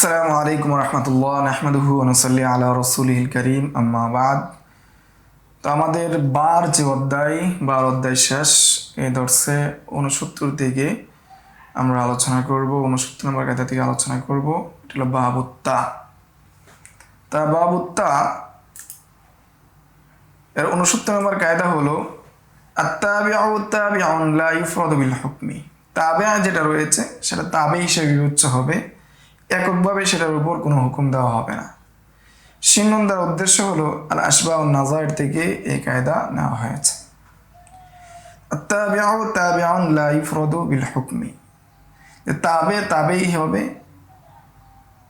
আসসালামু আলাইকুম রহমতুল্লাহ নাহমাদুহু ওয়া নুসাল্লি আলা রাসূলিল কারীম আম্মা বাদ। তো আমাদের যে অধ্যায় শেষ। এই দর্শে 69 থেকে আমরা আলোচনা করব, 69 নম্বর কায়দা থেকে আলোচনা করব। এটা হলো বাবুত্তা। এর 69 নম্বর কায়দা হলো আত-তাবিউ তাবিউন লা ইউফরাদু বিল হুকমি। তাবিআ যেটা রয়েছে সেটা তাবে হিসেবে বিবেচ্য হবে, এককভাবে সেটার উপর কোনো হুকুম দেওয়া হবে না। সিন্নন্দার উদ্দেশ্য হলো আল আশবাহ নাজায়ের থেকে এই কায়দা নেওয়া হয়েছে। আত-তাবিউ তাবিউন লা ইউফরাদু বিল হুকমি, তাবেই হবে,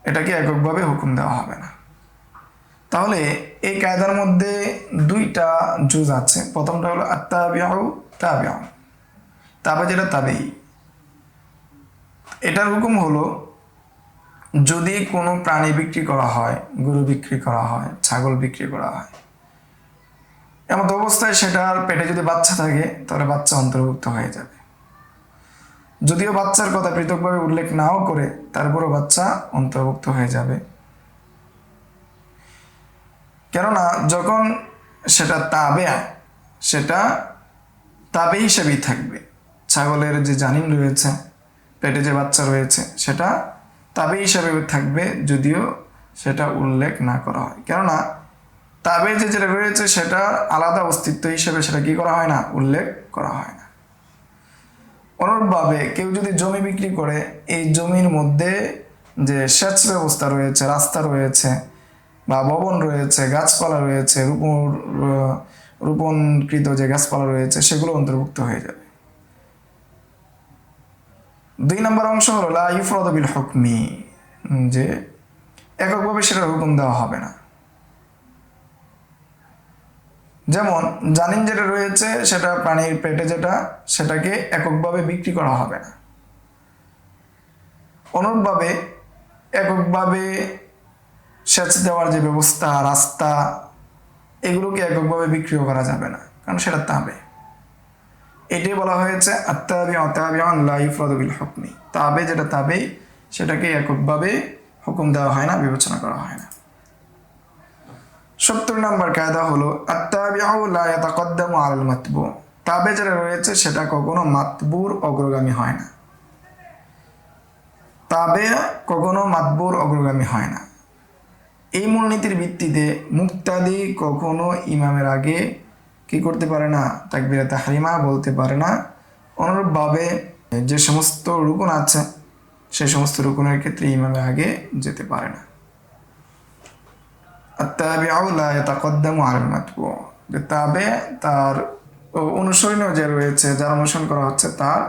এটাকে এককভাবে হুকুম দেওয়া হবে না। তাহলে এই কায়দার মধ্যে দুইটা জুজ আছে। প্রথমটা হলো আত-তাবিউ তাবিউন, তাবে যেটা তাবেই। এটার হুকুম হলো যদি কোনো প্রাণী বিক্রি করা হয়, গরু বিক্রি করা হয়, ছাগল বিক্রি করা হয়, এমন অবস্থায় সেটার পেটে যদি বাচ্চা থাকে তাহলে বাচ্চা অন্তর্ভুক্ত হয়ে যাবে। যদিও বাচ্চার কথা পৃথকভাবে উল্লেখ নাও করে তারপরও বাচ্চা অন্তর্ভুক্ত হয়ে যাবে। কেননা যখন সেটা তাবে হিসেবেই থাকবে। ছাগলের যে জানিন রয়েছে, পেটে যে বাচ্চা রয়েছে, সেটা তাবে হিসাবে থাকবে যদিও সেটা উল্লেখ না করা হয়। কেননা তাবে যেটা রয়েছে সেটা আলাদা অস্তিত্ব হিসেবে সেটা কি করা হয় না, উল্লেখ করা হয় না। অনুরূপভাবে কেউ যদি জমি বিক্রি করে, এই জমির মধ্যে যে সেচ ব্যবস্থা রয়েছে, রাস্তা রয়েছে বা ভবন রয়েছে, গাছপালা রয়েছে, রোপণকৃত যে গাছপালা রয়েছে সেগুলো অন্তর্ভুক্ত হয়ে যাবে। 2 নম্বর অংশ হলো লা ইউফরাদু বিল হুকমি, যে এককভাবে সেটার হুকুম দেওয়া হবে না। যেমন জানিন যেটা রয়েছে সেটা প্রাণীর পেটে সেটাকে এককভাবে বিক্রি করা হবে না। অনুরূপভাবে এককভাবে সেচ দেওয়ার যে ব্যবস্থা, রাস্তা, এগুলোকে এককভাবে বিক্রিও করা যাবে না, কারণ সেটা তাবে। এটাই বলা হয়েছে আত-তাবিউ তাবিউন লা ইউফরাদু বিল হুকমি। তাবে যেটা তাবেই, সেটাকে এককভাবে হুকুম দেওয়া হয় না, বিবেচনা করা হয় না। 70 নম্বর কায়দা হলো আত-তাবিউ লা ইয়াতাকাদ্দামু আলাল মাতবু। তাবে যেটা রয়েছে সেটা কখনো মাতবুর অগ্রগামী হয় না। তাবে কখনো মাতবুর অগ্রগামী হয় না। এই মূলনীতির ভিত্তিতে মুক্তাদি কখনো ইমামের আগে কি করতে পারে না, তাকবীরে তাহরিমা বলতে পারে না। অনুরূপভাবে যে সমস্ত রুকুন আছে সেই সমস্ত রুকুনের ক্ষেত্রে ইমামের আগে যেতে পারে না। আত-তাবিউ লা ইয়াতাকাদ্দামু আলাল মাতবু, যে তাবে তার অনুসরণীয় যে রয়েছে, যার অনুসরণ করা হচ্ছে তার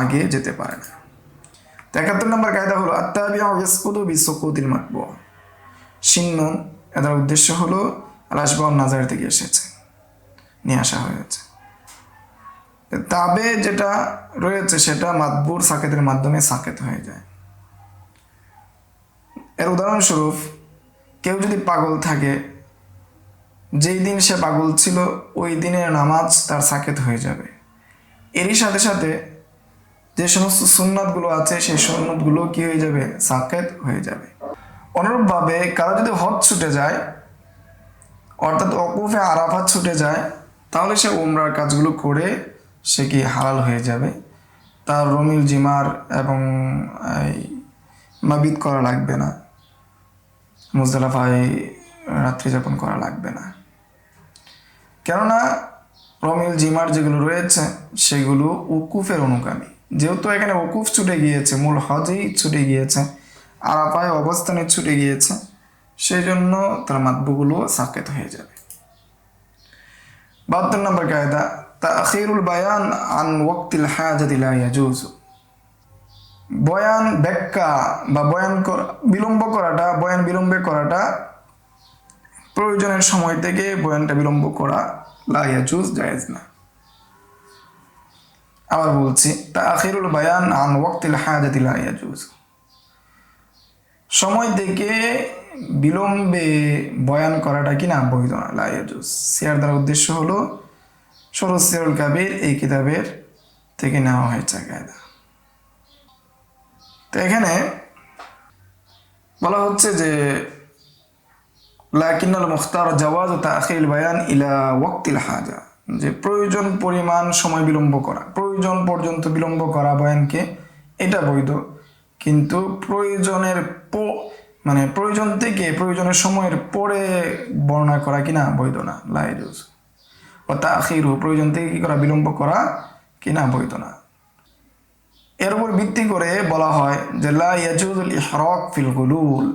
আগে যেতে পারে না। 71 নম্বর কায়দা হলো আত-তাবিউ ইয়াসকুতু বিসুকুতিল মাতবু। সিন্নুন, এটার উদ্দেশ্য হলো আল আশবাহ নাজার থেকে এসেছে, নিয়ে আসা হয়েছে। তাবে যেটা রয়েছে সেটা মাতবুর সাকেতের মাধ্যমে সাকেত হয়ে যায়। এর উদাহরণস্বরূপ কেউ যদি পাগল থাকে, যেই দিন সে পাগল ছিল ওই দিনের নামাজ তার সাকেত হয়ে যাবে। এরই সাথে সাথে যে সমস্ত সুন্নাতগুলো আছে সেই সুন্নাতগুলো কি হয়ে যাবে, সাকেত হয়ে যাবে। অনুরূপভাবে কারো যদি হজ ছুটে যায়, অর্থাৎ ওকুফে আরাফাত ছুটে যায়, তাহলে সে উমরার কাজগুলো করে সে কি হালাল হয়ে যাবে। তার রমিল জিমার এবং মাবিদ করা লাগবে না, মুজদালিফায় রাত্রি যাপন করা লাগবে না। কেননা রমিল জিমার যেগুলো রয়েছে সেগুলো উকুফের অনুগামী। যেহেতু এখানে উকুফ ছুটে গিয়েছে, মূল হজেই ছুটে গিয়েছে, আরাফায় অবস্থানে ছুটে গিয়েছে, সেই জন্য তার মাতবুগুলো সাকেত হয়ে যাবে। 72 নম্বর কায়দা তাখিরুল বায়ান আন ওয়াক্তিল হাজাতি লা ইয়াজুজ। বয়ান ব্যাখ্যা বা বয়ান বিলম্বে করাটা প্রয়োজনের সময় থেকে বয়ানটা বিলম্ব করা লা ইয়াজুজ, জায়েজ না। আবার বলছি, তাখিরুল বায়ান আন ওয়াক্তিল হাজাতি লা ইয়াজুজ, সময় থেকে বিলম্বে বয়ান করাটা কি না, বৈধ না, লা ইয়াজুজ। সিয়ার দ্বারা উদ্দেশ্য হলো শরহ সিয়ারুল কাবির, এই কিতাবের থেকে নেওয়া হয়েছে কায়দা। তো এখানে বলা হচ্ছে যে লাকিনাল মুখতার জাওয়াজ তাখিল বায়ান ইলা ওয়াক্তিল হাজা, যে প্রয়োজন পরিমাণ সময় বিলম্ব করা, প্রয়োজন পর্যন্ত বিলম্ব করা বয়ানকে, এটা বৈধ। কিন্তু প্রয়োজনের মানে প্রয়োজন থেকে প্রয়োজনের সময়ের পরে বর্ণনা করা কিনা বৈধ না, লা ইয়াজুজ। ও তাখিরু, প্রয়োজন থেকে কি করা, বিলম্ব করা কিনা বৈধ না। এর উপর ভিত্তি করে বলা হয় যে লা ইয়াজুজুল ইহরাক ফিল গুলুল,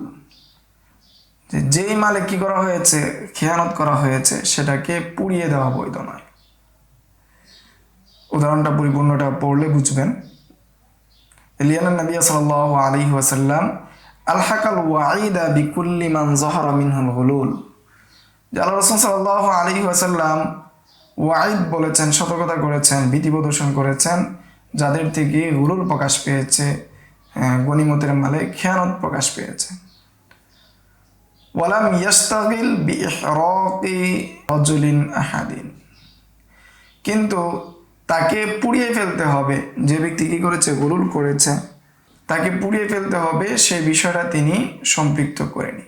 যেই মালে কি করা হয়েছে, খেয়ানত করা হয়েছে, সেটাকে পুড়িয়ে দেওয়া বৈধ নয়। উদাহরণটা পরিপূর্ণটা পড়লে বুঝবেন। লিয়ানা নবী সাল্লাল্লাহু আলাইহি ওয়াসাল্লাম আলহাকাল ওয়াঈদা বিকুল্লি মান যাহারা মিনহুল গুলুল, যে আল্লাহ রাসূল সাল্লাল্লাহু আলাইহি ওয়াসাল্লাম ওয়াঈদ বলেছেন, সতর্কতা করেছেন, ভীতি প্রদর্শন করেছেন যাদের থেকে গুলুল প্রকাশ পেয়েছে, গনিমতের মালে খেয়ানত প্রকাশ পেয়েছে। ওয়ালাম ইয়াস্তাগিল বিইহরাকি রাজুলিন আহাদিন, কিন্তু তাকে পুড়িয়ে ফেলতে হবে, যে ব্যক্তি কি করেছে, গুলুল করেছে, তাকে পুড়িয়ে ফেলতে হবে, সেই বিষয়টা তিনি সম্পৃক্ত করেনি।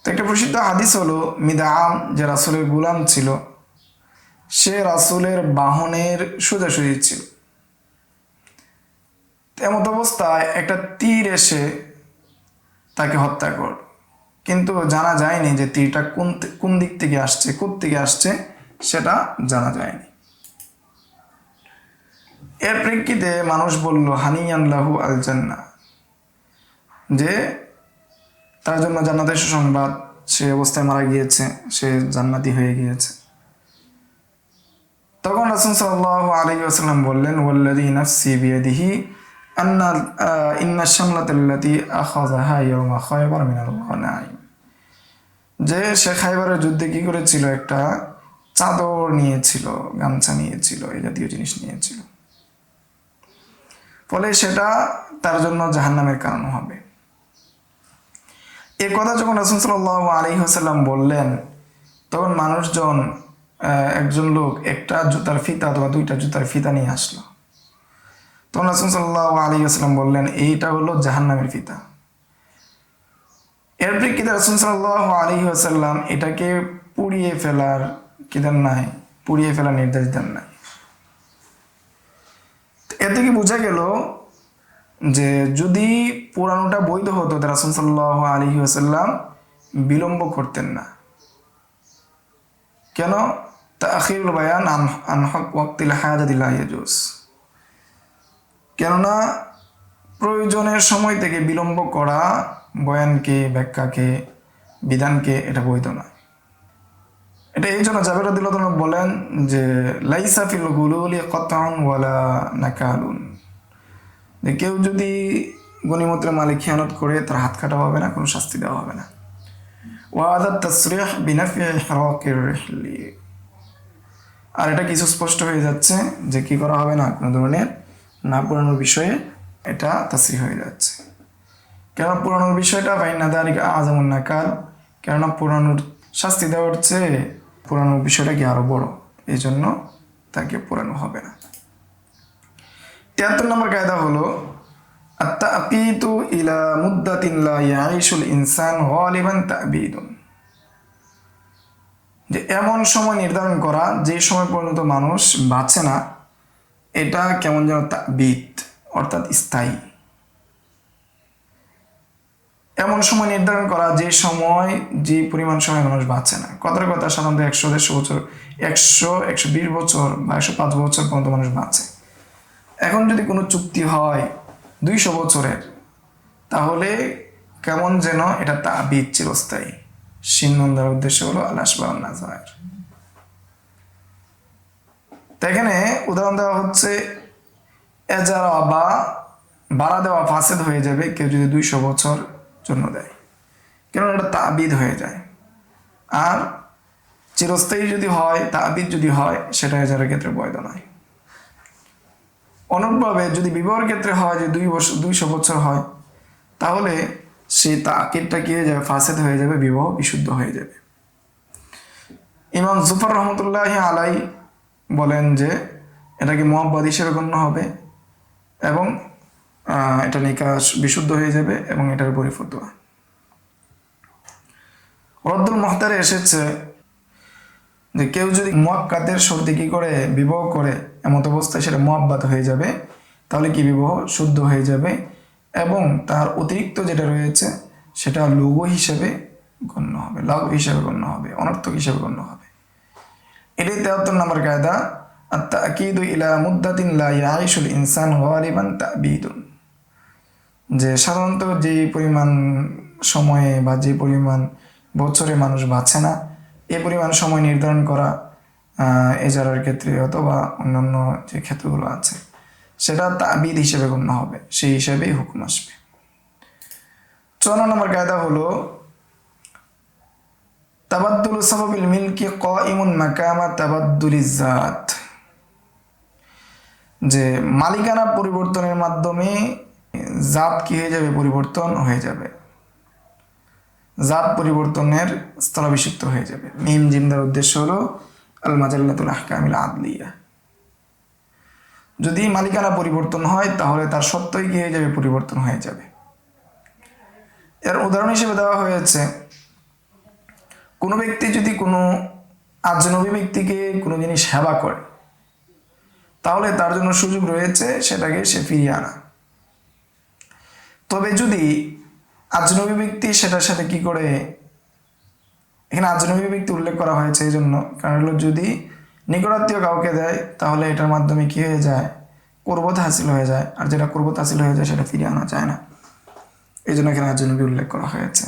তো একটা প্রসিদ্ধ হাদিস হলো মিদআম, যে রাসূলের গোলাম ছিল, সে রাসূলের বাহনের সোজাসুজি ছিল। এমত অবস্থায় একটা তীর এসে তাকে হত্যা কর, কিন্তু জানা যায়নি যে তীরটা কোন দিক থেকে আসছে, কোত্থেকে আসছে, সেটা জানা যায়নি। এর প্রেক্ষিতে মানুষ বলল হানিয়ান লাহু আল জান্নাহ, যে তার জন্য জান্নাতের সুসংবাদ, সে অবস্থায় মারা গিয়েছে, সে জান্নাতি হয়ে গিয়েছে। তখন রাসূল সাল্লাল্লাহু আলাইহি ওয়াসাল্লাম বললেন ওয়াল্লাযী নাফসি বিয়াদিহি আন্না ইন্না শামলাতাল্লাতী আখাযাহা ইয়াওমা খায়বার মিনাল গনাইম, যে সে খায়বারের যুদ্ধে কি করেছিল, একটা চাদর নিয়েছিল, গামছা নিয়েছিল, এই জাতীয় জিনিস নিয়েছিল, ফলে সেটা তার জন্য জাহান্নামের কারণ হবে। এই কথা যখন রাসূল সাল্লাল্লাহু আলাইহি ওয়াসাল্লাম বললেন, তখন মানুষজন, একজন লোক একটা জুতার ফিতা অথবা দুইটা জুতার ফিতা নিয়ে আসলো। তখন রাসূল সাল্লাল্লাহু আলাইহি ওয়াসাল্লাম বললেন এইটা হলো জাহান্নামের ফিতা। এর প্রেক্ষিতে রাসূল সাল্লাল্লাহু আলাইহি ওয়াসাল্লাম এটাকে পুড়িয়ে ফেলার কি দেন নাই, পুড়িয়ে ফেলার নির্দেশ দেন নাই। এর থেকে বোঝা গেল যে যদি পুরানোটা বৈধ হতো, রাসূল সাল্লাল্লাহু আলাইহি ওয়াসাল্লাম বিলম্ব করতেন না। কেন? তাখিরুল বায়ান আন ওয়াক্তিল হাজাতি লা ইয়াজুজ, কেননা প্রয়োজনের সময় থেকে বিলম্ব করা বয়ানকে, ব্যাখ্যাকে, বিধানকে, এটা বৈধ নয়। এটা এই জন্য জাবের রাদিয়াল্লাহু আনহু বলেন যে লাইসা ফিল গুলুলি কাতআন ওয়ালা নাকালুন, যে কেউ যদি গনিমতের মালে খেয়ানত করে তার হাত কাটা হবে না, কোনো শাস্তি দেওয়া হবে না। ওয়াদা তাসরিহ বিনাফি ইহরাকির রিহলি, আর এটা কিছু স্পষ্ট হয়ে যাচ্ছে যে কি করা হবে না, কোনো ধরনের না পুরানোর বিষয়ে এটা তাসরিহ হয়ে যাচ্ছে। কেন পুরানোর বিষয়টা ফাইন্না যালিকা আযামুন নাকাল, কেননা পুরানোর শাস্তি দেওয়ার চেয়ে পুরানোর বিষয়টা কি আরো বড়, এই জন্য তাকে পুরানো হবে না। 73 নম্বর কায়দা হলো আত-তা'কিতু ইলা মুদ্দাতিন লা ইয়াঈশুল ইনসান গালিবান তা'বিদুন, যে এমন সময় নির্ধারণ করা যে সময় পর্যন্ত মানুষ বাঁচে না, এটা কেমন যেন তা'বিদ, অর্থাৎ স্থায়ী। এমন সময় নির্ধারণ করা যে সময়, যে পরিমাণ সময় মানুষ বাঁচে না। কথার কথা সাধারণত 100-150 বছর, 100-120 বছর বা 105 বছর পর্যন্ত মানুষ বাঁচে। এখন যদি কোনো চুক্তি হয় 200 বছরের, তাহলে কেমন যেন এটা তা'বিদ, চিরস্থায়ী। সিন্নন দেওয়ার উদ্দেশ্য হলো আল-আশবাহ নাযায়ের। তো এখানে উদাহরণ দেওয়া হচ্ছে এজারা বা ভাড়া দেওয়া ফাসেদ হয়ে যাবে কেউ যদি 200 বছর জন্য দেয়, কেন এটা তা'বিদ হয়ে যায়। আর চিরস্থায়ী যদি হয়, তা'বিদ যদি হয়, সেটা এজারের ক্ষেত্রে বৈধ নয়। অনুরূপভাবে যদি বিবাহের ক্ষেত্রে হয় যে 200 বছর হয়, তাহলে সেই তাকিদটা কি হয়ে যাবে, ফাসেদ হয়ে যাবে, বিবাহ বিশুদ্ধ হয়ে যাবে। ইমাম জুফর রহমতুল্লাহি আলাই বলেন যে এটাকে মুআব্বাদ হিসেবে গণ্য হবে, এবং এটা নিকাহ বিশুদ্ধ হয়ে যাবে এবং এটার উপরে ফতোয়া। রদ্দুল মুহতারে এসেছে যে কেউ যদি মুআক্কাতের শর্তে কি করে বিবাহ করে, এমত অবস্থায় সেটা মুআব্বাত হয়ে যাবে, তাহলে কি বিবাহ শুদ্ধ হয়ে যাবে এবং তার অতিরিক্ত যেটা রয়েছে সেটা লঘু হিসেবে গণ্য হবে, লঘু হিসেবে গণ্য হবে, অনর্থক হিসেবে গণ্য হবে। এটাই 73 নম্বর কায়দা, আত-তা'কিদু ইলা মুদ্দাতিন লা ইয়াইশুল ইনসান গালিবান তা'বিদুন। যে সাধারণত যে পরিমাণ সময়ে বা যে পরিমাণ বছরে মানুষ বাঁচে না, এই পরিমাণ সময় নির্ধারণ করা এজারার ক্ষেত্রে অথবা অন্যান্য যে ক্ষেত্রগুলো আছে সেটা তাবিদ হিসেবে গণ্য হবে, সেই হিসেবেই হুকুম আসবে। 54 নম্বর কায়দা হলো তাবাদ্দুলু সাবাবিল মিলকি কাইমুন মাকামা তাবাদ্দুলিজ জাত। যে মালিকানা পরিবর্তনের মাধ্যমে জাত কি হয়ে যাবে, পরিবর্তন হয়ে যাবে, জাত পরিবর্তনের স্থলাভিষিক্ত হয়ে যাবে। মিম জিমদার উদ্দেশ্য হলো আল মাজাল্লাতুল আহকামিল আদলিয়া। যদি মালিকানা পরিবর্তন হয় তাহলে তার সত্যই কি হয়ে যাবে, পরিবর্তন হয়ে যাবে। এর উদাহরণ হিসেবে দেওয়া হয়েছে, কোনো ব্যক্তি যদি কোনো আজনবী ব্যক্তিকে কোনো জিনিস সেবা করে তাহলে তার জন্য সুযোগ রয়েছে সেটাকে সে ফিরিয়ে আনা। তবে যদি আজনবী ব্যক্তি সেটার সাথে কি করে, এখানে আজনবী ব্যক্তি উল্লেখ করা হয়েছে এই জন্য কারণ হলো যদি নিকটাত্মীয় কাউকে দেয় তাহলে এটার মাধ্যমে কি হয়ে যায়, কুরবত হাসিল হয়ে যায়, আর যেটা কুরবত হাসিল হয়ে যায় সেটা ফিরিয়ে আনা যায় না, এই জন্য এখানে আজনবী উল্লেখ করা হয়েছে।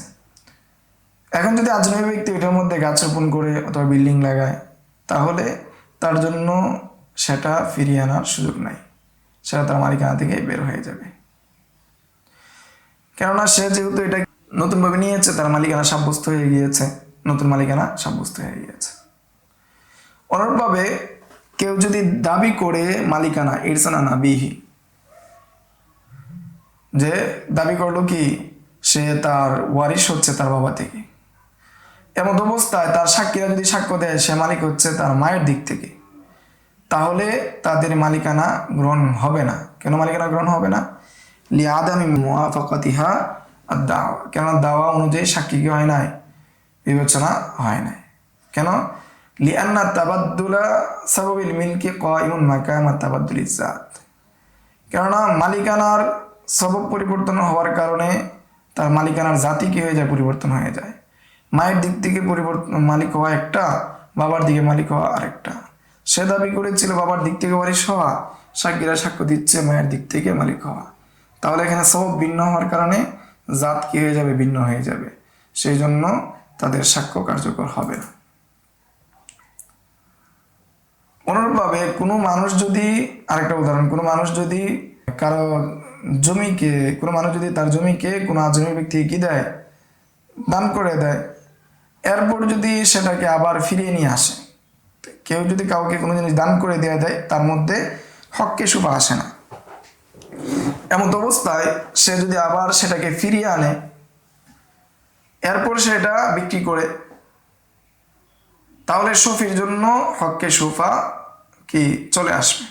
এখন যদি আজনবী ব্যক্তি এটার মধ্যে গাছ রোপণ করে অথবা বিল্ডিং লাগায় তাহলে তার জন্য সেটা ফিরিয়ে আনার সুযোগ নাই, সেটা তার মালিকানা থেকে বের হয়ে যাবে। কেননা সে যেহেতু এটা নতুনভাবে নিয়েছে, তার মালিকানা সাব্যস্ত হয়ে গিয়েছে, নতুন মালিকানা সাব্যস্ত হয়ে গিয়েছে। অনুরূপভাবে কেউ যদি দাবি করে মালিকানা ইরসানা নাবিহি, যে দাবি করলো কি সে তার ওয়ারিশ হচ্ছে তার বাবা থেকে, এমন অবস্থায় তার সাক্ষীরা যদি সাক্ষ্য দেয় সে মালিক হচ্ছে তার মায়ের দিক থেকে, তাহলে তাদের মালিকানা গ্রহণ হবে না। কেন মালিকানা গ্রহণ হবে না? লিআদামি মুওয়াফাকাতিহা আদ-দাওয়া, কেন দাওয়া অনুযায়ী সাক্ষী কি হয় নাই, বিবেচনা হয় নাই। কেন? লিআন্না তাবাদ্দুলা সাবাবিল মিলকি কাইমুন মাকামা তাবাদ্দুলিজ জাত, কেননা মালিকানার সবব পরিবর্তন হওয়ার কারণে তার মালিকানার জাতি কি হয়ে যায়, পরিবর্তন হয়ে যায়। মায়ের দিক থেকে পরিবর্তন মালিক হওয়া একটা, বাবার দিকে মালিক হওয়া আরেকটা। সে দাবি করেছিল বাবার দিক থেকে ওয়ারিশ হওয়া, সাক্ষীরা সাক্ষ্য দিচ্ছে মায়ের দিক থেকে মালিক হওয়া, তাহলে এখানে সবব ভিন্ন হওয়ার কারণে জাত কি হয়ে যাবে, ভিন্ন হয়ে যাবে, সেই জন্য তাদের সাক্ষ্য কার্যকর হবে না। অনুরূপভাবে কোনো মানুষ যদি, আরেকটা উদাহরণ, কোনো মানুষ যদি কারো জমিকে, কোনো মানুষ যদি তার জমিকে কোনো আজনবী ব্যক্তিকে কি দেয়, দান করে দেয়, এরপর যদি সেটাকে আবার ফিরিয়ে নিয়ে আসে, কেউ যদি কাউকে কোনো জিনিস দান করে দেওয়া দেয় তার মধ্যে হককে শুভা আসে না, এমন অবস্থায় সে যদি আবার সেটাকে ফিরিয়ে আনে, এরপর সেটা বিক্রি করে, তাহলে শফির জন্য হককে শুফা কি চলে আসবে।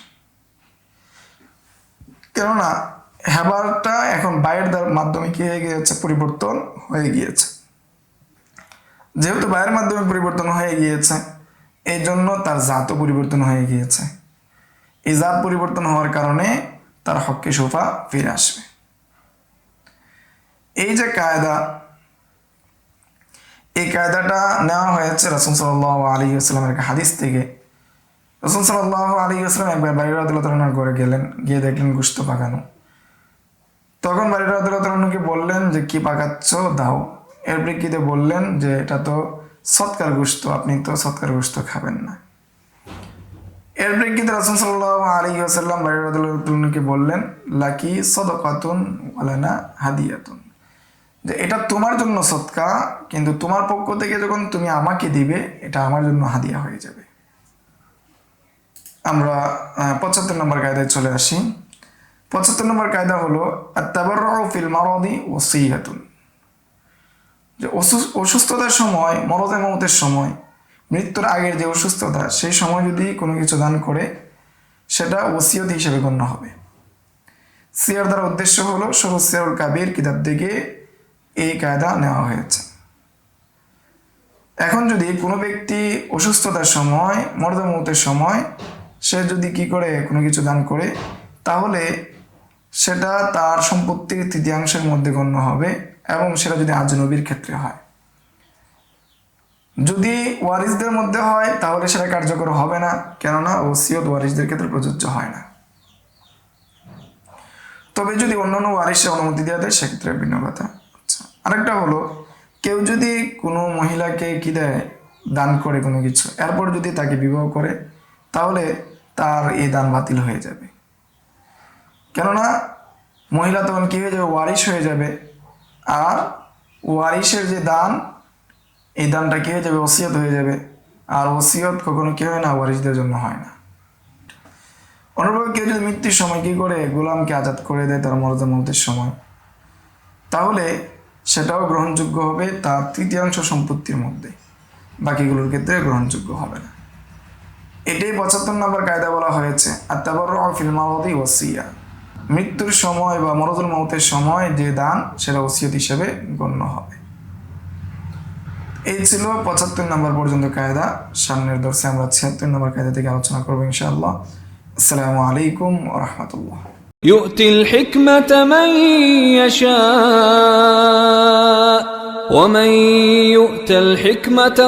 কেননা হেবারটা এখন বাইরের মাধ্যমে কি হয়ে গিয়েছে, পরিবর্তন হয়ে গিয়েছে। যেহেতু বাইরের মাধ্যমে পরিবর্তন হয়ে গিয়েছে এই জন্য তার জাতও পরিবর্তন হয়ে গিয়েছে। এই জাত পরিবর্তন হওয়ার কারণে তার হককে শুফা ফিরে আসবে। এই যে কায়দা, এই কায়দাটা নেওয়া হয়েছে রাসূল সাল্লাল্লাহু আলাইহি ওয়াসাল্লামের একটা হাদিস থেকে। রাসূল সাল্লাল্লাহু আলাইহি ওয়াসাল্লাম একবার বাড়ির রাদিয়াল্লাহু তাআলার ঘরে গেলেন, গিয়ে দেখলেন গোশত পাকানো। তখন বাড়ির রাদিয়াল্লাহু তাআলাকে বললেন যে কি পাকাচ্ছ, দাও। এর প্রেক্ষিতে বললেন যে এটা তো সৎকার গোশত, আপনি তো সৎকার গোশত খাবেন না। এর প্রেক্ষিতে রাসূল সাল্লাল্লাহু আলাইহি ওয়াসাল্লাম বাড়ির রাদিয়াল্লাহু তাআলাকে বললেন লাকি সাদাকাতুন ওয়ালানা হাদিয়াতুন, যে এটা তোমার জন্য সদকা, কিন্তু তোমার পক্ষ থেকে যখন তুমি আমাকে দিবে এটা আমার জন্য হাদিয়া হয়ে যাবে। আমরা 75 নম্বর কায়দায় চলে আসি। 75 নম্বর কায়দা হলো আত-তাবাররু ফিল মারাদি ওয়াসিয়াতুন, যে অসুস্থতার সময়, মরদে মওতের সময়, মৃত্যুর আগের যে অসুস্থতা, সেই সময় যদি কোনো কিছু দান করে সেটা ওসিয়ত হিসেবে গণ্য হবে। সিয়ার দ্বারা উদ্দেশ্য হলো সহজ সিয়ারুল কাবির কিতাব থেকে এই কায়দা নেওয়া হয়েছে। এখন যদি কোনো ব্যক্তি অসুস্থতার সময়, মরদ মৌতের সময় সে যদি কি করে কোনো কিছু দান করে, তাহলে সেটা তার সম্পত্তির তৃতীয়াংশের মধ্যে গণ্য হবে, এবং সেটা যদি আজনবীর ক্ষেত্রে হয়। যদি ওয়ারিসদের মধ্যে হয় তাহলে সেটা কার্যকর হবে না, কেননা ওসিয়ত ওয়ারিসদের ক্ষেত্রে প্রযোজ্য হয় না। তবে যদি অন্যান্য ওয়ারিসের অনুমতি দেওয়া দেয় সেক্ষেত্রে ভিন্ন কথা। আচ্ছা, আরেকটা হলো, কেউ যদি কোনো মহিলাকে কি দেয়, দান করে কোনো কিছু, এরপর যদি তাকে বিবাহ করে, তাহলে তার এই দান বাতিল হয়ে যাবে। কেননা মহিলা তখন কি হয়ে যাবে, ওয়ারিশ হয়ে যাবে। আর ওয়ারিশের যে দান, এই দানটা কি হয়ে যাবে, ওসিয়ত হয়ে যাবে। আর ওসিয়ত কখনো কি হয় না, ওয়ারিশদের জন্য হয় না। অনুরূপভাবে কেউ যদি মৃত্যুর সময় কি করে, গোলামকে আজাদ করে দেয় তার মরদ মৌতের সময়, তাহলে সেটাও গ্রহণযোগ্য হবে তার তৃতীয়াংশ সম্পত্তির মধ্যে, বাকিগুলোর ক্ষেত্রে গ্রহণযোগ্য হবে না। এটাই 75 নম্বর কায়দা বলা হয়েছে আত-তাবাররু'উ ফিল মারাদি ওয়াসিয়া। মৃত্যুর সময় বা মরদুল মৌতের সময় যে দান, সেটা ওসিয়ত হিসেবে গণ্য হবে। এই ছিল 75 নম্বর পর্যন্ত কায়দা। সামনের দর্শে আমরা 76 নম্বর কায়দা থেকে আলোচনা করবো ইনশাআল্লাহ। আসসালামু আলাইকুম ওয়া রাহমাতুল্লাহ। يؤتي الحكمة من يشاء ومن يؤت الحكمة